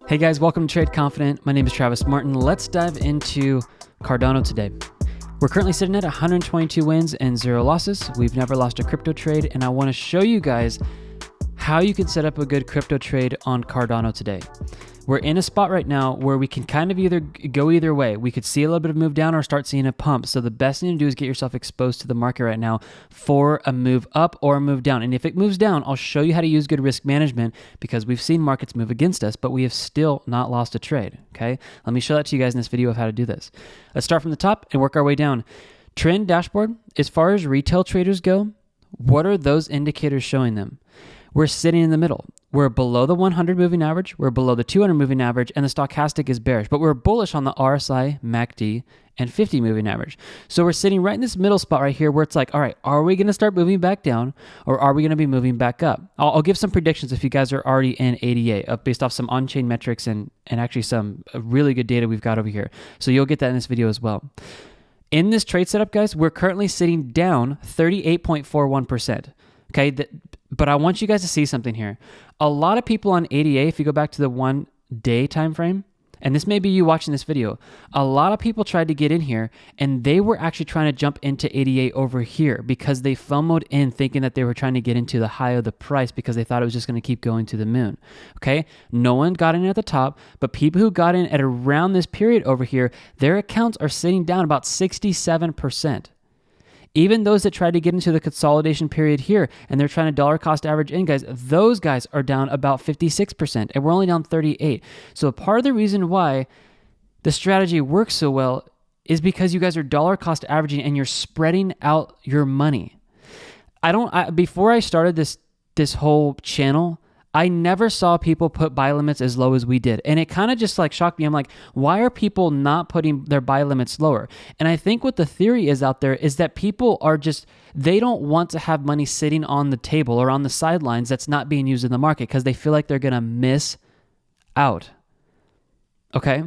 Hey guys, welcome to Trade Confident. My name is Travis Martin. Let's dive into Cardano today. We're currently sitting at 122 wins and 0 losses. We've never lost a crypto trade, and I want to show you guys how you can set up a good crypto trade on Cardano today. We're in a spot right now where we can kind of go either way. We could see a little bit of move down or start seeing a pump. So the best thing to do is get yourself exposed to the market right now for a move up or a move down. And if it moves down, I'll show you how to use good risk management because we've seen markets move against us, but we have still not lost a trade, okay? Let me show that to you guys in this video of how to do this. Let's start from the top and work our way down. Trend dashboard, as far as retail traders go, what are those indicators showing them? We're sitting in the middle. We're below the 100 moving average, we're below the 200 moving average, and the stochastic is bearish, but we're bullish on the RSI, MACD, and 50 moving average. So we're sitting right in this middle spot right here where it's like, all right, are we going to start moving back down or are we going to be moving back up? I'll give some predictions if you guys are already in ADA based off some on-chain metrics and actually some really good data we've got over here. So you'll get that in this video as well. In this trade setup, guys, we're currently sitting down 38.41%. Okay, but I want you guys to see something here. A lot of people on ADA, if you go back to the 1 day time frame, and this may be you watching this video, a lot of people tried to get in here and they were actually trying to jump into ADA over here because they FOMO'd in thinking that they were trying to get into the high of the price because they thought it was just going to keep going to the moon. Okay, no one got in at the top, but people who got in at around this period over here, their accounts are sitting down about 67%. Even those that tried to get into the consolidation period here and they're trying to dollar cost average in, guys, those guys are down about 56% and we're only down 38. So part of the reason why the strategy works so well is because you guys are dollar cost averaging and you're spreading out your money. Before I started this whole channel, I never saw people put buy limits as low as we did. And it kind of just like shocked me. I'm like, why are people not putting their buy limits lower? And I think what the theory is out there is that people are they don't want to have money sitting on the table or on the sidelines that's not being used in the market because they feel like they're going to miss out. Okay?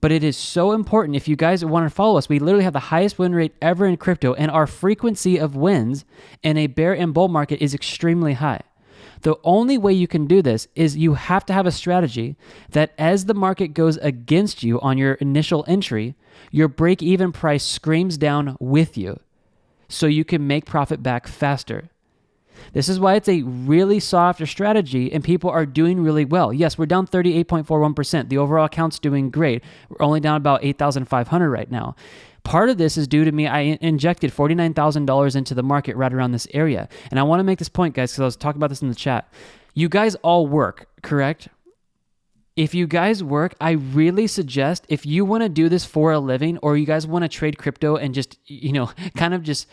But it is so important. If you guys want to follow us, we literally have the highest win rate ever in crypto, and our frequency of wins in a bear and bull market is extremely high. The only way you can do this is you have to have a strategy that as the market goes against you on your initial entry, your break-even price screams down with you so you can make profit back faster. This is why it's a really sought after strategy and people are doing really well. Yes, we're down 38.41%. The overall account's doing great. We're only down about 8,500 right now. Part of this is due to me. I injected $49,000 into the market right around this area. And I want to make this point, guys, because I was talking about this in the chat. You guys all work, correct? If you guys work, I really suggest if you want to do this for a living or you guys want to trade crypto and just, kind of just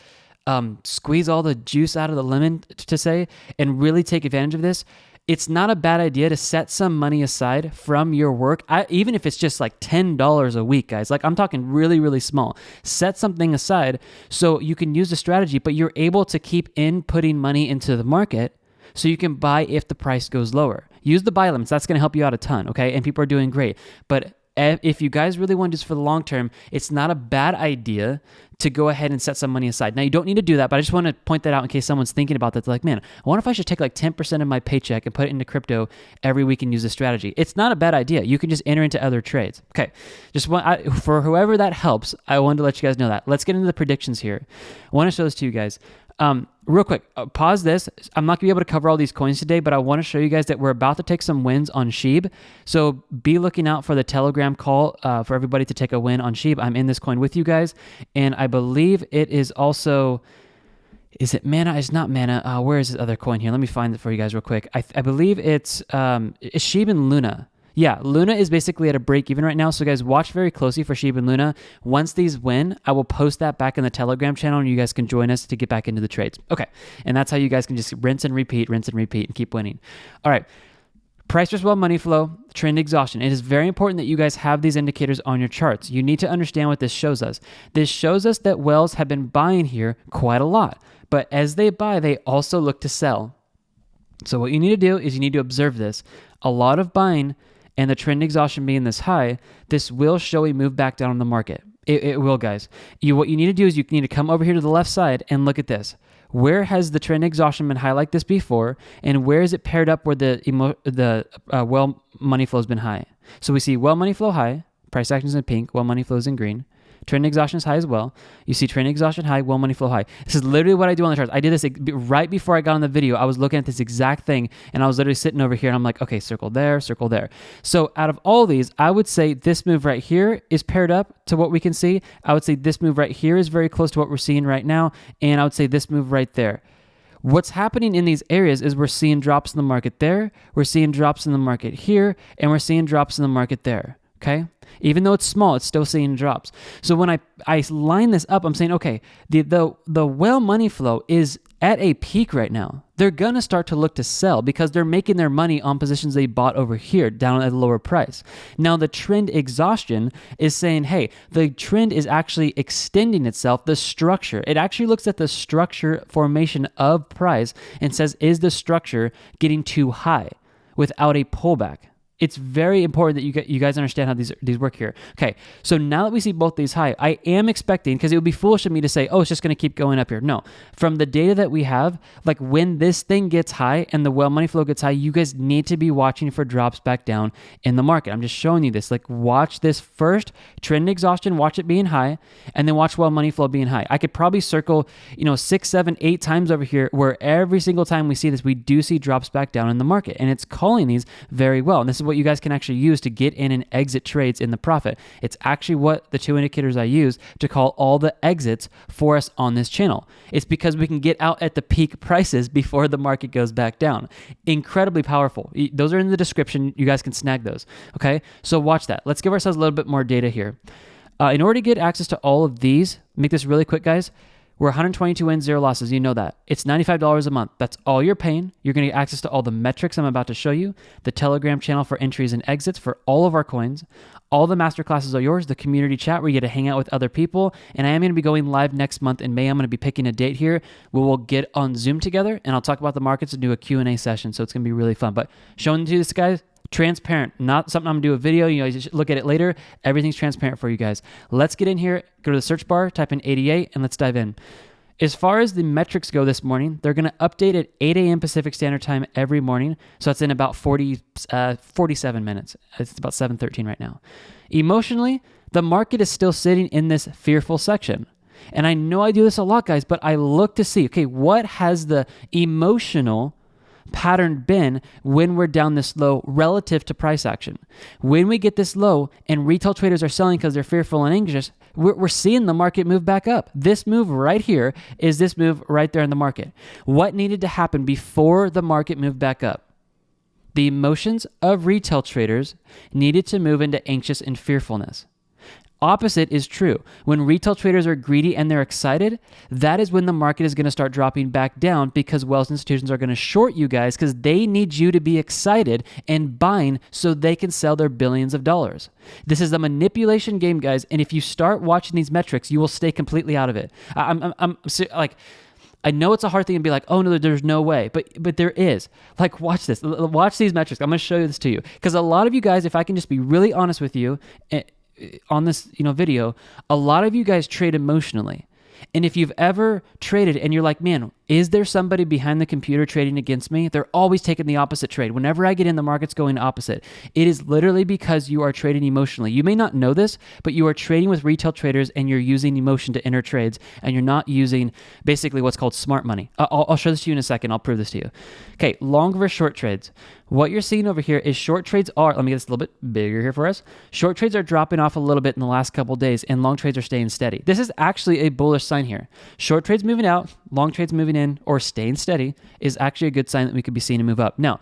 squeeze all the juice out of the lemon, to say, and really take advantage of this, it's not a bad idea to set some money aside from your work, even if it's just like $10 a week, guys. Like I'm talking really, really small. Set something aside so you can use the strategy, but you're able to keep inputting money into the market so you can buy if the price goes lower. Use the buy limits. That's going to help you out a ton, okay? And people are doing great. But if you guys really want to do this for the long term, it's not a bad idea to go ahead and set some money aside. Now, you don't need to do that, but I just want to point that out in case someone's thinking about that. They're like, man, I wonder if I should take like 10% of my paycheck and put it into crypto every week and use this strategy. It's not a bad idea. You can just enter into other trades. Okay, for whoever that helps, I wanted to let you guys know that. Let's get into the predictions here. I want to show this to you guys. Real quick, pause this. I'm not gonna be able to cover all these coins today, but I want to show you guys that we're about to take some wins on SHIB. So be looking out for the Telegram call for everybody to take a win on SHIB. I'm in this coin with you guys, and I believe it is also. Is it Mana? It's not Mana. Where is this other coin here? Let me find it for you guys real quick. I believe it's SHIB and Luna. Yeah, Luna is basically at a break even right now. So guys, watch very closely for SHIB and Luna. Once these win, I will post that back in the Telegram channel and you guys can join us to get back into the trades. Okay, and that's how you guys can just rinse and repeat and keep winning. All right, price versus well money flow, trend exhaustion. It is very important that you guys have these indicators on your charts. You need to understand what this shows us. This shows us that whales have been buying here quite a lot. But as they buy, they also look to sell. So what you need to do is you need to observe this. A lot of buying and the trend exhaustion being this high, this will show a move back down on the market. It will, guys. What you need to do is you need to come over here to the left side and look at this. where has the trend exhaustion been high like this before, and where is it paired up where the well money flow has been high. So we see well money flow high, price action is in pink, well money flow is in green. Trend exhaustion is high as well. You see trend exhaustion high, well money flow high. This is literally what I do on the charts. I did this right before I got on the video. I was looking at this exact thing, and I was literally sitting over here, and I'm like, okay, circle there, circle there. So out of all these, I would say this move right here is paired up to what we can see. I would say this move right here is very close to what we're seeing right now, and I would say this move right there. What's happening in these areas is we're seeing drops in the market there, we're seeing drops in the market here, and we're seeing drops in the market there. Okay? Even though it's small, it's still seeing drops. So when I line this up, I'm saying, okay, the well money flow is at a peak right now. They're going to start to look to sell because they're making their money on positions they bought over here down at a lower price. Now, the trend exhaustion is saying, hey, the trend is actually extending itself, the structure. It actually looks at the structure formation of price and says, is the structure getting too high without a pullback? It's very important that you guys understand how these work here. Okay, so now that we see both these high, I am expecting, because it would be foolish of me to say, oh, it's just going to keep going up here. No, from the data that we have, like when this thing gets high and the well money flow gets high, you guys need to be watching for drops back down in the market. I'm just showing you this. Like watch this first, trend exhaustion, watch it being high, and then watch well money flow being high. I could probably circle, 6, 7, 8 times over here where every single time we see this, we do see drops back down in the market, and it's calling these very well. And this is what you guys can actually use to get in and exit trades in the profit. It's actually what the 2 indicators I use to call all the exits for us on this channel. It's because we can get out at the peak prices before the market goes back down. Incredibly powerful. Those are in the description. You guys can snag those. Okay, so watch that. Let's give ourselves a little bit more data here. In order to get access to all of these, make this really quick, guys. We're 122 wins, 0 losses. You know that. It's $95 a month. That's all you're paying. You're going to get access to all the metrics I'm about to show you, the Telegram channel for entries and exits for all of our coins. All the masterclasses are yours, the community chat where you get to hang out with other people. And I am going to be going live next month in May. I'm going to be picking a date here where we'll get on Zoom together, and I'll talk about the markets and do a Q&A session. So it's going to be really fun. But showing you this, guys, transparent, not something I'm gonna do a video, you just look at it later. Everything's transparent for you guys. Let's get in here, go to the search bar, type in 88, and let's dive in. As far as the metrics go this morning, they're gonna update at 8 a.m. Pacific Standard Time every morning. So that's in about 47 minutes. It's about 7:13 right now. Emotionally, the market is still sitting in this fearful section. And I know I do this a lot, guys, but I look to see, okay, what has the emotional pattern been when we're down this low relative to price action? When we get this low and retail traders are selling because they're fearful and anxious, we're seeing the market move back up. This move right here is this move right there in the market. What needed to happen before the market moved back up? The emotions of retail traders needed to move into anxious and fearfulness. Opposite is true. When retail traders are greedy and they're excited, that is when the market is going to start dropping back down because wealth institutions are going to short you guys because they need you to be excited and buying so they can sell their billions of dollars. This is a manipulation game, guys, and if you start watching these metrics, you will stay completely out of it. I know it's a hard thing to be like, oh no, there's no way, but there is. Like, watch this. Watch these metrics. I'm going to show you this to you because a lot of you guys, if I can just be really honest with you, on this video, a lot of you guys trade emotionally. And if you've ever traded and you're like, man, is there somebody behind the computer trading against me? They're always taking the opposite trade. Whenever I get in, the market's going opposite. It is literally because you are trading emotionally. You may not know this, but you are trading with retail traders and you're using emotion to enter trades and you're not using basically what's called smart money. I'll show this to you in a second. I'll prove this to you. Okay, long versus short trades. What you're seeing over here is short trades are, let me get this a little bit bigger here for us. Short trades are dropping off a little bit in the last couple of days and long trades are staying steady. This is actually a bullish sign here. Short trades moving out, long trades moving in or staying steady is actually a good sign that we could be seeing a move up. Now,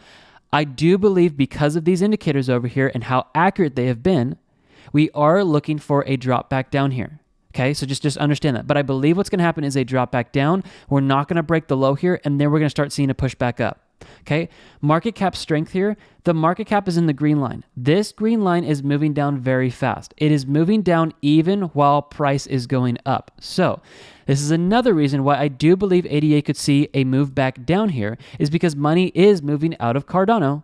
I do believe because of these indicators over here and how accurate they have been, we are looking for a drop back down here. Okay, so just understand that. But I believe what's going to happen is a drop back down. We're not going to break the low here, and then we're going to start seeing a push back up. Okay, market cap strength here. The market cap is in the green line. This green line is moving down very fast. It is moving down even while price is going up. So this is another reason why I do believe ADA could see a move back down here is because money is moving out of Cardano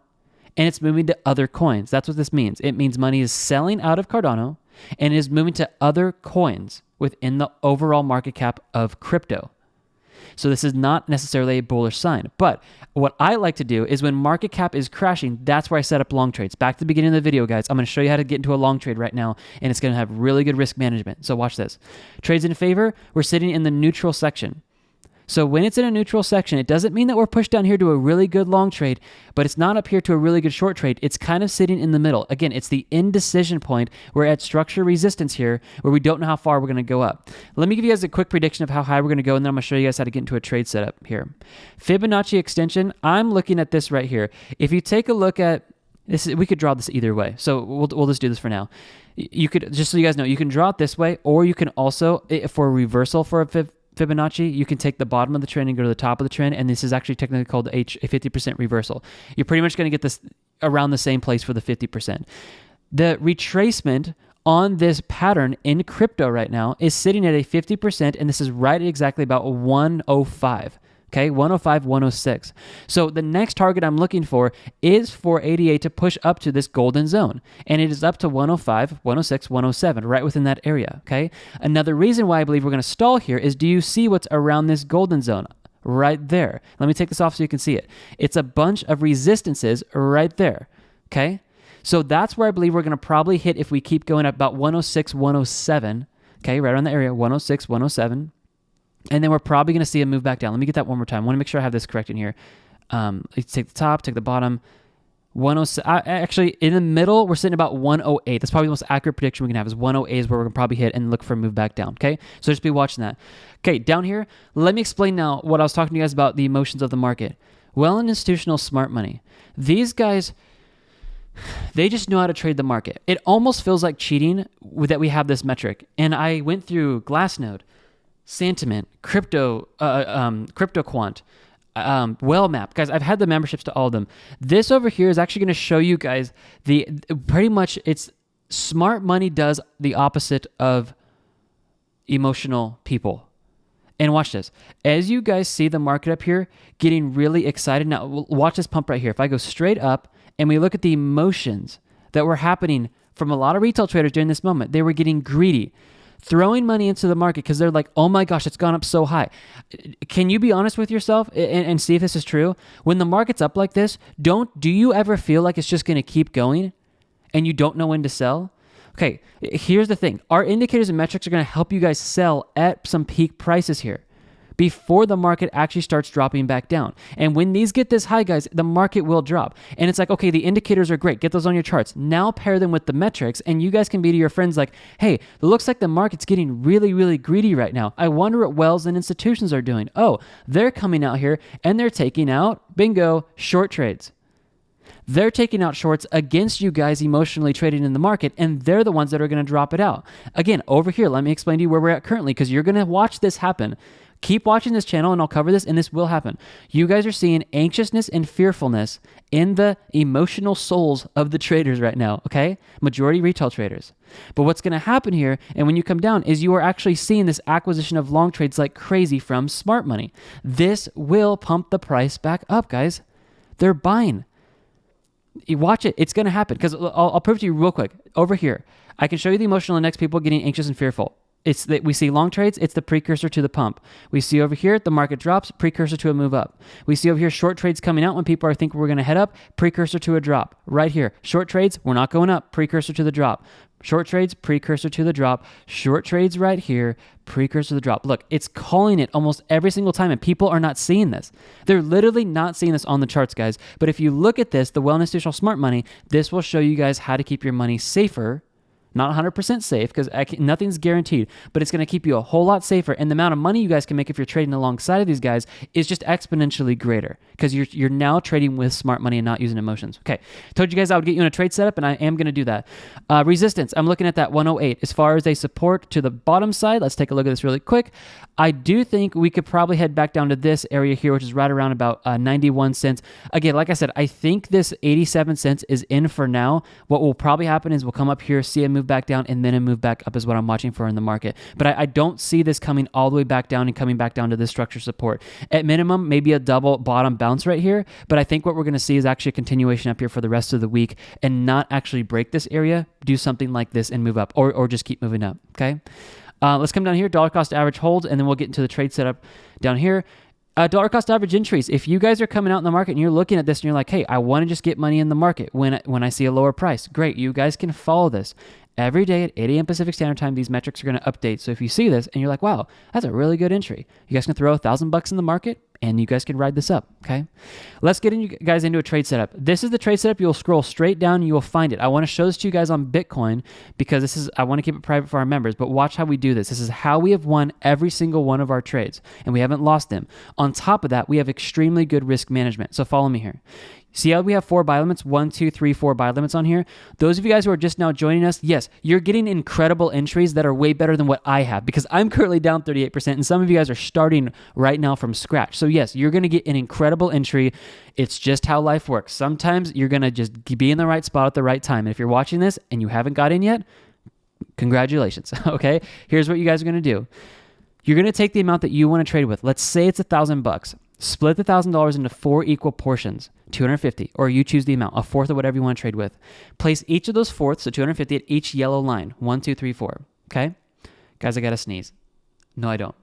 and it's moving to other coins. That's what this means. It means money is selling out of Cardano and is moving to other coins within the overall market cap of crypto. So this is not necessarily a bullish sign. But what I like to do is when market cap is crashing, that's where I set up long trades. Back to the beginning of the video, guys, I'm going to show you how to get into a long trade right now, and it's going to have really good risk management. So watch this. Trades in favor, we're sitting in the neutral section. So when it's in a neutral section, it doesn't mean that we're pushed down here to a really good long trade, but it's not up here to a really good short trade. It's kind of sitting in the middle. Again, it's the indecision point. We're at structure resistance here where we don't know how far we're going to go up. Let me give you guys a quick prediction of how high we're going to go, and then I'm going to show you guys how to get into a trade setup here. Fibonacci extension, I'm looking at this right here. If you take a look at this, we could draw this either way. So we'll just do this for now. You could, just so you guys know, you can draw it this way, or you can also, for a reversal for a Fibonacci, you can take the bottom of the trend and go to the top of the trend, and this is actually technically called a 50% reversal. You're pretty much going to get this around the same place for the 50%. The retracement on this pattern in crypto right now is sitting at a 50%, and this is right at exactly about 105. Okay, 105, 106. So the next target I'm looking for is for ADA to push up to this golden zone. And it is up to 105, 106, 107, right within that area. Okay. Another reason why I believe we're going to stall here is, do you see what's around this golden zone? Right there. Let me take this off so you can see it. It's a bunch of resistances right there. Okay. So that's where I believe we're going to probably hit if we keep going up about 106, 107. Okay, right around the area, 106, 107. And then we're probably going to see a move back down. Let me get that one more time. I want to make sure I have this correct in here. Let's take the top, take the bottom. 107. Actually, in the middle, we're sitting about 108. That's probably the most accurate prediction we can have, is 108 is where we're going to probably hit and look for a move back down. Okay, so just be watching that. Okay, down here, let me explain now what I was talking to you guys about, the emotions of the market. Well, in institutional smart money, these guys, they just know how to trade the market. It almost feels like cheating that we have this metric. And I went through Glassnode, Sentiment, CryptoQuant, Wellmap. Guys, I've had the memberships to all of them. This over here is actually going to show you guys pretty much it's smart money does the opposite of emotional people. And watch this. As you guys see the market up here getting really excited. Now, watch this pump right here. If I go straight up and we look at the emotions that were happening from a lot of retail traders during this moment, they were getting greedy, throwing money into the market because they're like, oh my gosh, it's gone up so high. Can you be honest with yourself and see if this is true? When the market's up like this, do you ever feel like it's just going to keep going and you don't know when to sell? Okay, here's the thing. Our indicators and metrics are going to help you guys sell at some peak prices here before the market actually starts dropping back down. And when these get this high, guys, the market will drop. And it's like, okay, the indicators are great. Get those on your charts. Now pair them with the metrics, and you guys can be to your friends like, hey, it looks like the market's getting really, really greedy right now. I wonder what wells and institutions are doing. Oh, they're coming out here and they're taking out, bingo, short trades. They're taking out shorts against you guys emotionally trading in the market, and they're the ones that are going to drop it out. Again, over here, let me explain to you where we're at currently, because you're going to watch this happen. Keep watching this channel and I'll cover this, and this will happen. You guys are seeing anxiousness and fearfulness in the emotional souls of the traders right now, okay? Majority retail traders. But what's going to happen here, and when you come down, is you are actually seeing this acquisition of long trades like crazy from smart money. This will pump the price back up, guys. They're buying. You watch it. It's going to happen, because I'll prove to you real quick. Over here, I can show you the emotional index, people getting anxious and fearful. It's that we see long trades, it's the precursor to the pump. We see over here, the market drops, precursor to a move up. We see over here, short trades coming out when people are thinking we're going to head up, precursor to a drop. Right here, short trades, we're not going up, precursor to the drop. Short trades, precursor to the drop. Short trades right here, precursor to the drop. Look, it's calling it almost every single time, and people are not seeing this. They're literally not seeing this on the charts, guys. But if you look at this, the Well Institutional Smart Money, this will show you guys how to keep your money safer. Not 100% safe, because nothing's guaranteed, but it's going to keep you a whole lot safer. And the amount of money you guys can make if you're trading alongside of these guys is just exponentially greater, because you're now trading with smart money and not using emotions. Okay, told you guys I would get you in a trade setup, and I am going to do that. Resistance, I'm looking at that 108. As far as a support to the bottom side, let's take a look at this really quick. I do think we could probably head back down to this area here, which is right around about 91 cents. Again, like I said, I think this 87 cents is in for now. What will probably happen is we'll come up here, see a move back down, and then a move back up is what I'm watching for in the market. But I don't see this coming all the way back down and coming back down to this structure support. At minimum, maybe a double bottom bounce right here, but I think what we're going to see is actually a continuation up here for the rest of the week, and not actually break this area, do something like this and move up, or just keep moving up, okay? Let's come down here, dollar cost average holds, and then we'll get into the trade setup down here. Dollar cost average entries. If you guys are coming out in the market and you're looking at this and you're like, hey, I want to just get money in the market when I see a lower price, great. You guys can follow this. Every day at 8 a.m. Pacific Standard Time, these metrics are going to update. So if you see this and you're like, wow, that's a really good entry, you guys can throw $1,000 in the market and you guys can ride this up, okay? Let's get you guys into a trade setup. This is the trade setup. You'll scroll straight down and you will find it. I want to show this to you guys on Bitcoin because I want to keep it private for our members, but watch how we do this. This is how we have won every single one of our trades and we haven't lost them. On top of that, we have extremely good risk management. So follow me here. See how we have 4 buy limits, 1, 2, 3, 4 buy limits on here? Those of you guys who are just now joining us, yes, you're getting incredible entries that are way better than what I have because I'm currently down 38% and some of you guys are starting right now from scratch. So yes, you're going to get an incredible entry. It's just how life works. Sometimes you're going to just be in the right spot at the right time. And if you're watching this and you haven't got in yet, congratulations, okay? Here's what you guys are going to do. You're going to take the amount that you want to trade with. Let's say it's $1,000. Split the $1,000 into 4 equal portions, 250, or you choose the amount, a fourth of whatever you want to trade with. Place each of those fourths, so 250 at each yellow line, 1, 2, 3, 4, okay? Guys, I got to sneeze. No, I don't.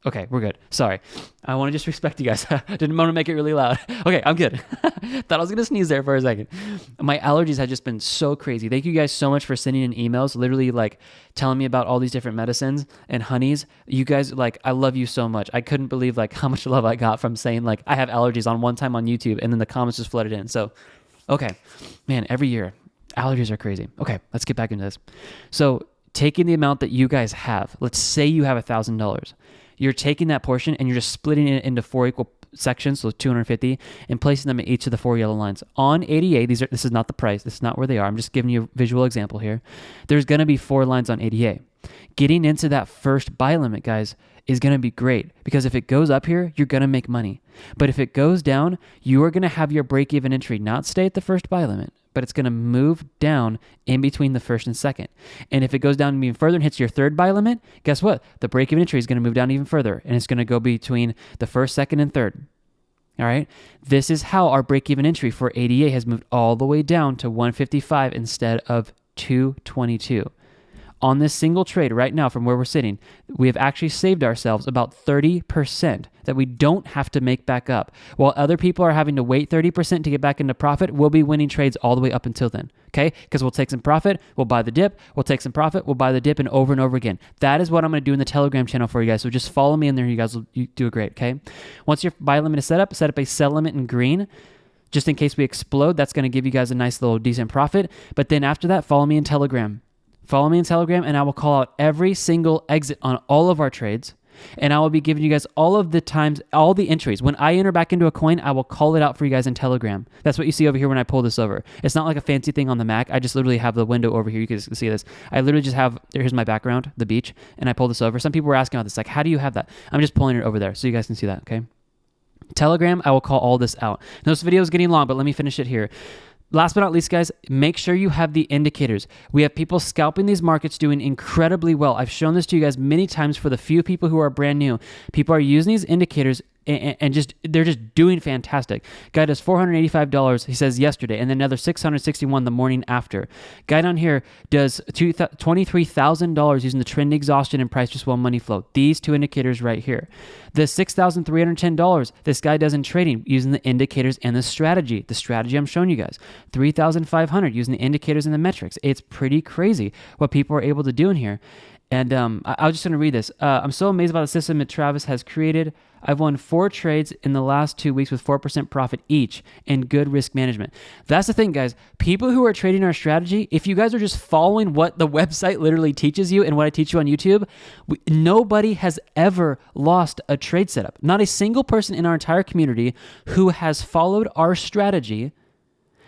Okay, we're good. Sorry. I want to just respect you guys. Didn't want to make it really loud. Okay, I'm good. Thought I was going to sneeze there for a second. My allergies have just been so crazy. Thank you guys so much for sending in emails, literally like telling me about all these different medicines and honeys. You guys, like, I love you so much. I couldn't believe like how much love I got from saying like I have allergies on one time on YouTube and then the comments just flooded in. So, okay, man, every year allergies are crazy. Okay, let's get back into this. So taking the amount that you guys have, let's say you have $1,000. You're taking that portion and you're just splitting it into 4 equal sections, so 250, and placing them in each of the 4 yellow lines. On ADA, this is not the price. This is not where they are. I'm just giving you a visual example here. There's going to be 4 lines on ADA. Getting into that first buy limit, guys, is going to be great because if it goes up here, you're going to make money. But if it goes down, you are going to have your break-even entry not stay at the first buy limit, but it's going to move down in between the first and second. And if it goes down even further and hits your third buy limit, guess what? The break-even entry is going to move down even further, and it's going to go between the first, second, and third. All right? This is how our break-even entry for ADA has moved all the way down to 155 instead of 222. On this single trade right now from where we're sitting, we have actually saved ourselves about 30% that we don't have to make back up. While other people are having to wait 30% to get back into profit, we'll be winning trades all the way up until then, okay? Because we'll take some profit, we'll buy the dip, we'll take some profit, we'll buy the dip, and over again. That is what I'm going to do in the Telegram channel for you guys. So just follow me in there. You guys will do it great, okay? Once your buy limit is set up a sell limit in green. Just in case we explode, that's going to give you guys a nice little decent profit. But then after that, follow me in Telegram. Follow me in Telegram, and I will call out every single exit on all of our trades, and I will be giving you guys all of the times, all the entries. When I enter back into a coin, I will call it out for you guys in Telegram. That's what you see over here when I pull this over. It's not like a fancy thing on the Mac. I just literally have the window over here. You can see this. I literally just have, here's my background, the beach, and I pull this over. Some people were asking about this, like, how do you have that? I'm just pulling it over there so you guys can see that, okay? Telegram, I will call all this out. Now, this video is getting long, but let me finish it here. Last but not least, guys, make sure you have the indicators. We have people scalping these markets doing incredibly well. I've shown this to you guys many times for the few people who are brand new. People are using these indicators and they're just doing fantastic. Guy does $485, he says yesterday, and then another $661 the morning after. Guy down here does $23,000 using the trend exhaustion and price just one money flow. These 2 indicators right here. The $6,310 this guy does in trading using the indicators and the strategy. The strategy I'm showing you guys. $3,500 using the indicators and the metrics. It's pretty crazy what people are able to do in here. And I was just going to read this. I'm so amazed by the system that Travis has created. I've won 4 trades in the last 2 weeks with 4% profit each and good risk management. That's the thing, guys. People who are trading our strategy, if you guys are just following what the website literally teaches you and what I teach you on YouTube, nobody has ever lost a trade setup. Not a single person in our entire community who has followed our strategy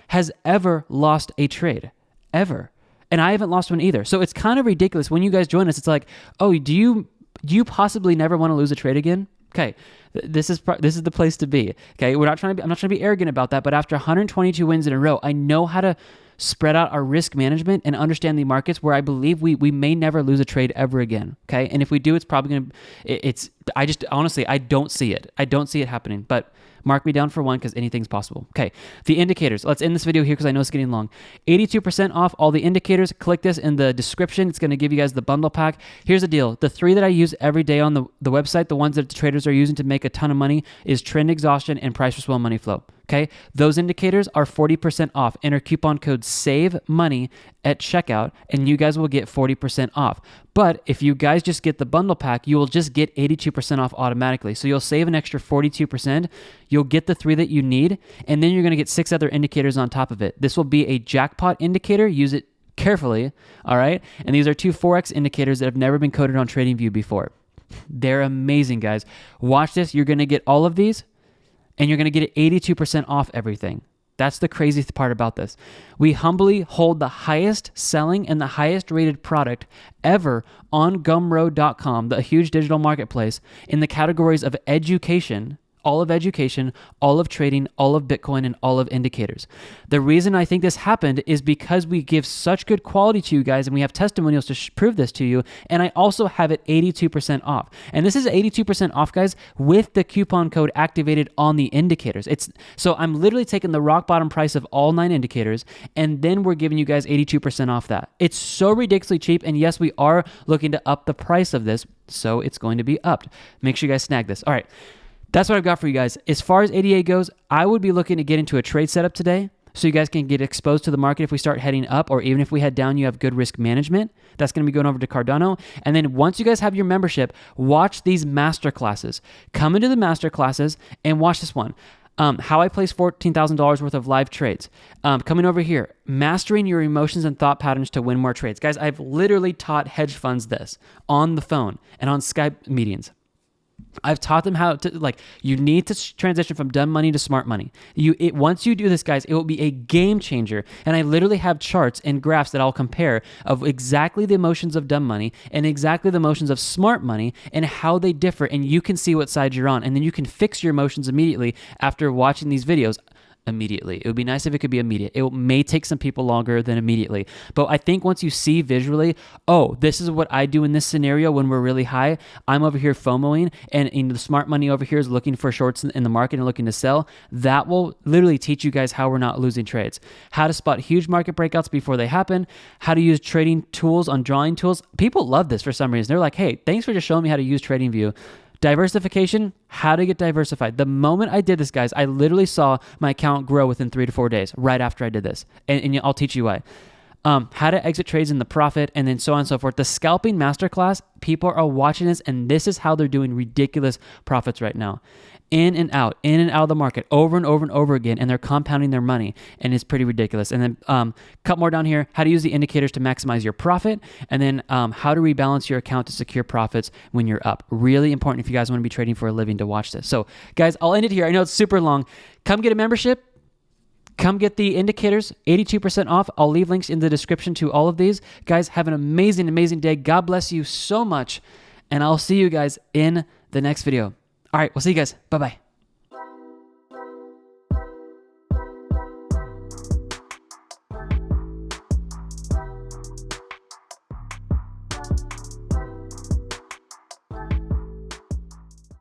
has ever lost a trade, ever. And I haven't lost one either. So it's kind of ridiculous when you guys join us. It's like, oh, do you possibly never want to lose a trade again? Okay, this is the place to be. Okay, I'm not trying to be arrogant about that, but after 122 wins in a row, I know how to spread out our risk management and understand the markets where I believe we may never lose a trade ever again. Okay, and if we do, it's probably gonna. I just honestly I don't see it. I don't see it happening. But Mark me down for one because anything's possible. Okay, the indicators. Let's end this video here because I know it's getting long. 82% off all the indicators. Click this in the description. It's going to give you guys the bundle pack. Here's the deal. The 3 that I use every day on the website, the ones that the traders are using to make a ton of money, is trend exhaustion and price per swell money flow. Okay, those indicators are 40% off. Enter coupon code SAVE MONEY at checkout and you guys will get 40% off. But if you guys just get the bundle pack, you will just get 82% off automatically. So you'll save an extra 42%. You'll get the 3 that you need, and then you're going to get 6 other indicators on top of it. This will be a jackpot indicator. Use it carefully, all right? And these are 2 Forex indicators that have never been coded on TradingView before. They're amazing, guys. Watch this. You're going to get all of these, and you're going to get 82% off everything. That's the crazy part about this. We humbly hold the highest selling and the highest rated product ever on Gumroad.com, the huge digital marketplace, in the categories of education, all of trading, all of Bitcoin, and all of indicators. The reason I think this happened is because we give such good quality to you guys and we have testimonials to prove this to you. And I also have it 82% off. And this is 82% off, guys, with the coupon code activated on the indicators. So I'm literally taking the rock bottom price of all 9 indicators, and then we're giving you guys 82% off that. It's so ridiculously cheap. And yes, we are looking to up the price of this, so it's going to be upped. Make sure you guys snag this. All right. That's what I've got for you guys. As far as ADA goes, I would be looking to get into a trade setup today so you guys can get exposed to the market if we start heading up, or even if we head down, you have good risk management. That's going to be going over to Cardano. And then once you guys have your membership, watch these master classes. Come into the master classes and watch this one. How I place $14,000 worth of live trades. Coming over here, mastering your emotions and thought patterns to win more trades. Guys, I've literally taught hedge funds this on the phone and on Skype meetings. I've taught them how to, you need to transition from dumb money to smart money. Once you do this, guys, it will be a game changer. And I literally have charts and graphs that I'll compare of exactly the emotions of dumb money and exactly the emotions of smart money and how they differ. And you can see what side you're on. And then you can fix your emotions immediately after watching these videos. Immediately. It would be nice if it could be immediate. It may take some people longer than immediately. But I think once you see visually, oh, this is what I do in this scenario when we're really high. I'm over here FOMOing, and the smart money over here is looking for shorts in the market and looking to sell. That will literally teach you guys how we're not losing trades. How to spot huge market breakouts before they happen. How to use trading tools on drawing tools. People love this for some reason. They're like, hey, thanks for just showing me how to use TradingView. Diversification, how to get diversified. The moment I did this, guys, I literally saw my account grow within 3 to 4 days right after I did this. And I'll teach you why. How to exit trades in the profit, and then so on and so forth. The scalping masterclass, people are watching this, and this is how they're doing ridiculous profits right now. In and out of the market over and over and over again, and they're compounding their money, and it's pretty ridiculous. And then couple more down here, how to use the indicators to maximize your profit, and then how to rebalance your account to secure profits when you're up. Really important if you guys want to be trading for a living to watch this. So guys, I'll end it here. I know it's super long. Come get a membership. Come get the indicators, 82% off. I'll leave links in the description to all of these. Guys, have an amazing, amazing day. God bless you so much, and I'll see you guys in the next video. All right, we'll see you guys. Bye-bye.